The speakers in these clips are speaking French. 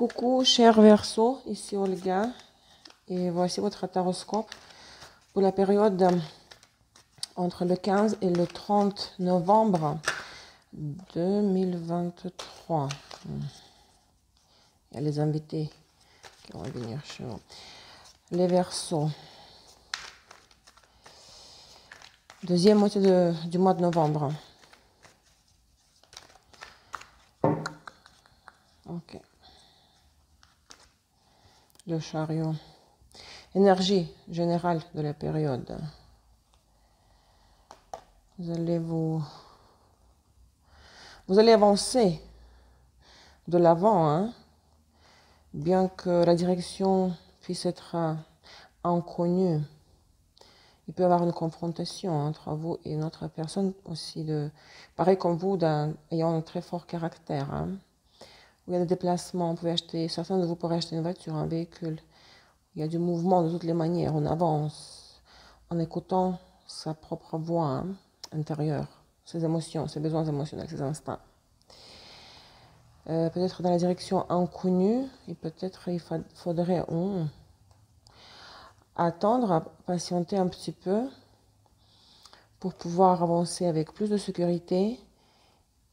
Coucou, cher Verseau, ici Olga, et voici votre taroscope pour la période entre le 15 et le 30 novembre 2023. Il y a les invités qui vont venir chez nous. Les Verseaux. Deuxième moitié du mois de novembre. Ok. Le chariot. Énergie générale de la période. Vous allez avancer de l'avant, hein, bien que la direction puisse être inconnue. Il peut y avoir une confrontation entre vous et une autre personne aussi, pareil comme vous, ayant un très fort caractère. Hein. Il y a des déplacements, certains de vous pourraient acheter une voiture, un véhicule. Il y a du mouvement de toutes les manières, on avance en écoutant sa propre voix, hein, intérieure, ses émotions, ses besoins émotionnels, ses instincts. Peut-être dans la direction inconnue, et peut-être il faudrait attendre, patienter un petit peu pour pouvoir avancer avec plus de sécurité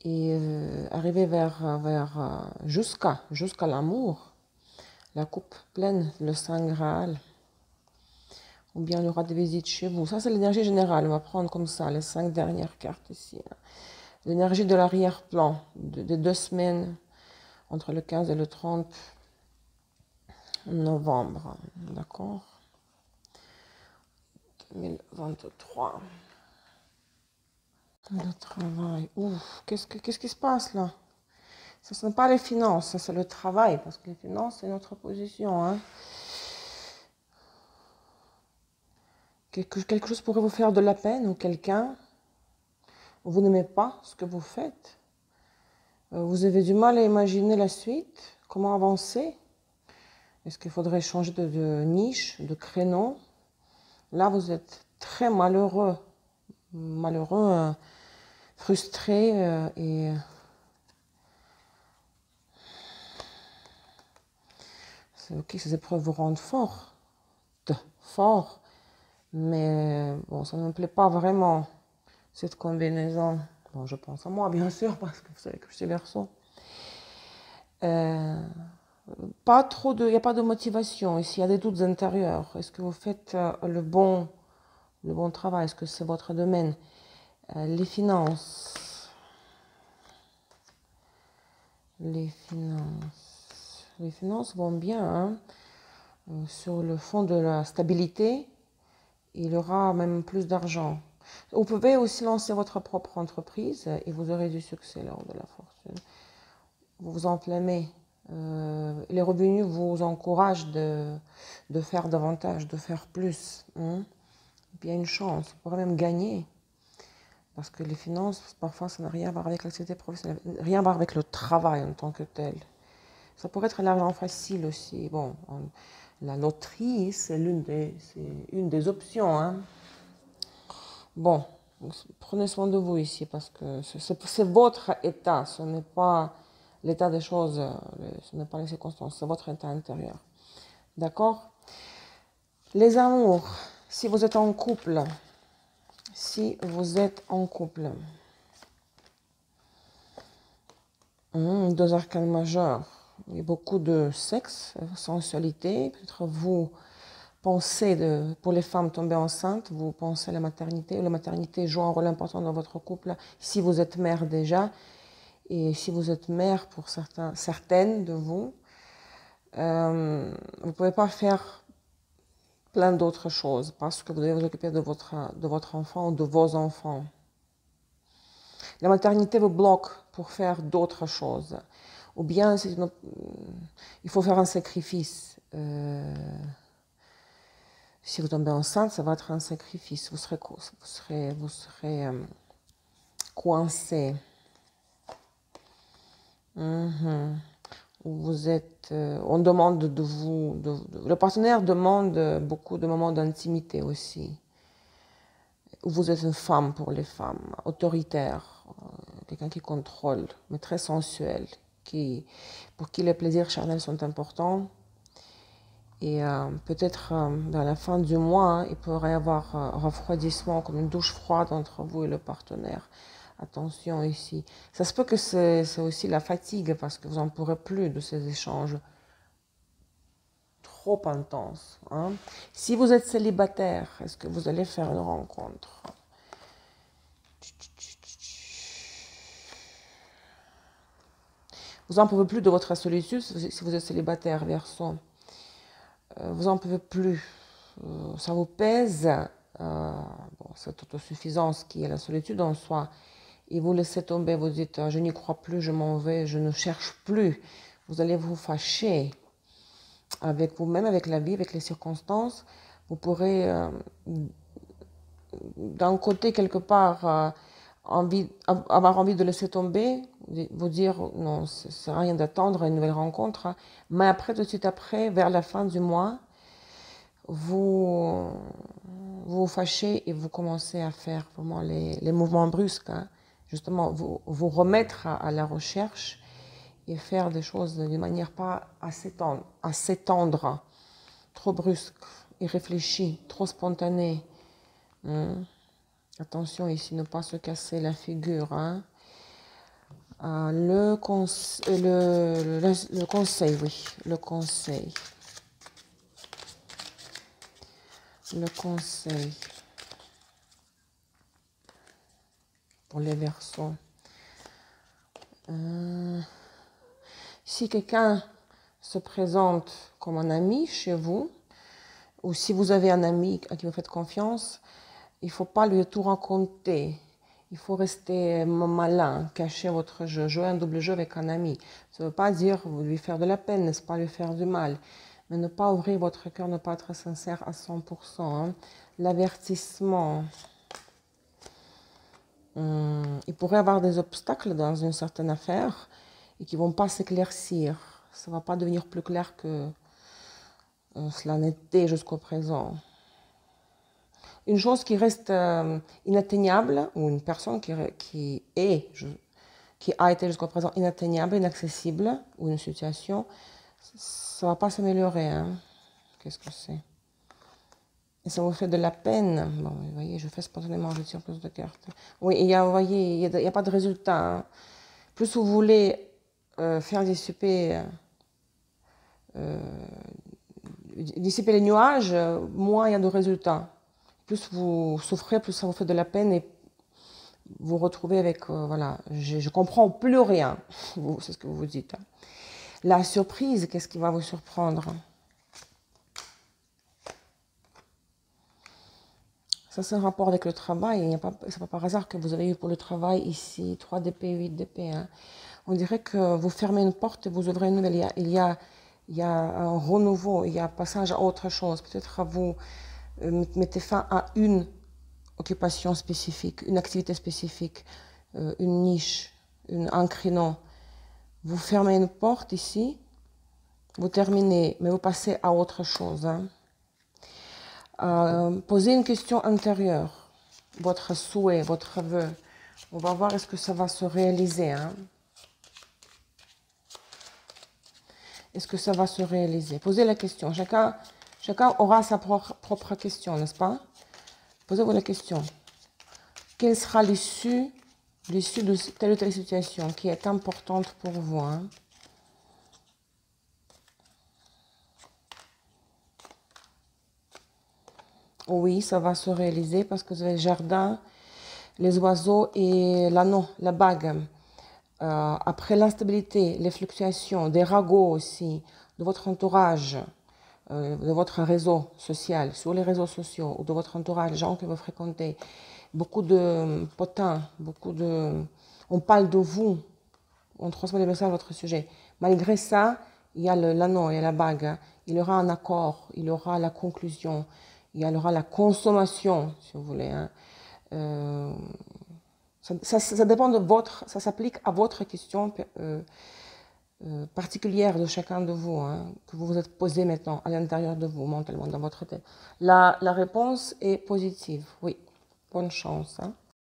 et arriver jusqu'à l'amour, la coupe pleine, le Saint Graal. Ou bien il y aura des visites chez vous. Ça, c'est l'énergie générale. On va prendre comme ça les 5 dernières cartes ici. L'énergie de l'arrière-plan, de 2 semaines, entre le 15 et le 30 novembre. D'accord? 2023. Le travail. Ouf, qu'est-ce qui se passe là? Ce n'est pas les finances, c'est le travail. Parce que les finances, c'est notre position. Hein? Quelque chose pourrait vous faire de la peine, ou quelqu'un, vous n'aimez pas ce que vous faites. Vous avez du mal à imaginer la suite, comment avancer. Est-ce qu'il faudrait changer de niche, de créneau? Là, vous êtes très malheureux, frustré et c'est ok, ces épreuves vous rendent fort, mais bon, ça ne me plaît pas vraiment, cette combinaison. Bon, je pense à moi, bien sûr, parce que vous savez que je suis Verseau. Il n'y a pas de motivation ici, il y a des doutes intérieurs. Est-ce que vous faites le bon travail? Est-ce que c'est votre domaine? Les finances. Les finances vont bien. Hein. Sur le fond de la stabilité, il y aura même plus d'argent. Vous pouvez aussi lancer votre propre entreprise et vous aurez du succès lors de la fortune. Vous vous enflammez. Les revenus vous encouragent de faire davantage, de faire plus. Hein. Il y a une chance, vous pourrez même gagner. Parce que les finances, parfois, ça n'a rien à voir avec l'activité professionnelle, rien à voir avec le travail en tant que tel. Ça pourrait être l'argent facile aussi. Bon, la loterie, c'est une des options. Hein. Bon, prenez soin de vous ici parce que c'est votre état, ce n'est pas l'état des choses, ce n'est pas les circonstances, c'est votre état intérieur. D'accord? Les amours, si vous êtes en couple, deux arcanes majeurs, il y a beaucoup de sexe, sensualité, peut-être vous pensez, pour les femmes tombées enceintes, vous pensez à la maternité, ou la maternité joue un rôle important dans votre couple, si vous êtes mère déjà, et si vous êtes mère pour certaines de vous, vous ne pouvez pas faire plein d'autres choses, parce que vous devez vous occuper de votre enfant ou de vos enfants. La maternité vous bloque pour faire d'autres choses. Ou bien, il faut faire un sacrifice. Si vous tombez enceinte, ça va être un sacrifice. Vous serez coincé. On demande de vous. Le partenaire demande beaucoup de moments d'intimité aussi. Vous êtes une femme pour les femmes, autoritaire, quelqu'un qui contrôle, mais très sensuel, pour qui les plaisirs charnels sont importants. Et peut-être vers la fin du mois, il pourrait y avoir un refroidissement, comme une douche froide entre vous et le partenaire. Attention ici. Ça se peut que c'est aussi la fatigue, parce que vous n'en pourrez plus de ces échanges trop intenses. Hein. Si vous êtes célibataire, est-ce que vous allez faire une rencontre? Vous n'en pouvez plus de votre solitude si vous êtes célibataire, Verseau. Vous n'en pouvez plus. Ça vous pèse. Cette autosuffisance qui est la solitude en soi. Et vous laissez tomber, vous dites, je n'y crois plus, je m'en vais, je ne cherche plus. Vous allez vous fâcher avec vous-même, avec la vie, avec les circonstances. Vous pourrez, d'un côté, quelque part, avoir envie de laisser tomber, vous dire non, ça ne sert à rien d'attendre une nouvelle rencontre, mais après, tout de suite après, vers la fin du mois, vous vous fâchez et vous commencez à faire vraiment les mouvements brusques, hein. Justement, vous remettre à la recherche et faire des choses d'une manière pas assez tendre, trop brusque, irréfléchie, trop spontanée. Attention ici, ne pas se casser la figure. Hein. Le conseil, oui, le conseil. Le conseil pour les Verseaux. Si quelqu'un se présente comme un ami chez vous, ou si vous avez un ami à qui vous faites confiance, il ne faut pas lui tout raconter. Il faut rester malin, cacher votre jeu, jouer un double jeu avec un ami. Ça ne veut pas dire lui faire de la peine, n'est-ce pas lui faire du mal, mais ne pas ouvrir votre cœur, ne pas être sincère à 100%. Hein. L'avertissement. Il pourrait y avoir des obstacles dans une certaine affaire et qui ne vont pas s'éclaircir. Ça ne va pas devenir plus clair que cela n'était jusqu'au présent. Une chose qui reste inatteignable, ou une personne qui a été jusqu'au présent inatteignable, inaccessible, ou une situation, ça ne va pas s'améliorer. Hein. Qu'est-ce que c'est? Et ça vous fait de la peine. Bon, vous voyez, je fais spontanément, je tire plus de cartes. Oui, vous voyez, il n'y a pas de résultat. Hein. Plus vous voulez faire dissiper les nuages, moins il y a de résultats. Plus vous souffrez, plus ça vous fait de la peine et vous retrouvez avec, voilà, je comprends plus rien. C'est ce que vous vous dites. Hein. La surprise, qu'est-ce qui va vous surprendre? Ça, c'est un rapport avec le travail. C'est pas par hasard que vous avez eu pour le travail ici 3 DP, 8 DP. Hein. On dirait que vous fermez une porte et vous ouvrez une nouvelle. Il y a un renouveau, il y a un passage à autre chose. Peut-être vous mettez fin à une occupation spécifique, une activité spécifique, une niche, un créneau. Vous fermez une porte ici, vous terminez, mais vous passez à autre chose. Hein. Posez une question intérieure, votre souhait, votre vœu. On va voir est-ce que ça va se réaliser. Hein. Est-ce que ça va se réaliser? Posez la question. Chacun aura sa propre question, n'est-ce pas? Posez-vous la question. Quelle sera l'issue de telle ou telle situation qui est importante pour vous? Hein? Oui, ça va se réaliser parce que vous avez le jardin, les oiseaux et l'anneau, la bague. Après l'instabilité, les fluctuations, des ragots aussi, de votre entourage, de votre réseau social, sur les réseaux sociaux, ou de votre entourage, les gens que vous fréquentez, beaucoup de potins, on parle de vous, on transmet des messages à votre sujet. Malgré ça, il y a l'anneau, il y a la bague, hein. Il y aura un accord, il y aura la conclusion, il y aura la consommation, si vous voulez. Hein. Ça dépend de ça s'applique à votre question particulière de chacun de vous, hein, que vous vous êtes posé maintenant à l'intérieur de vous, mentalement, dans votre tête. La réponse est positive, oui. Bonne chance. Hein.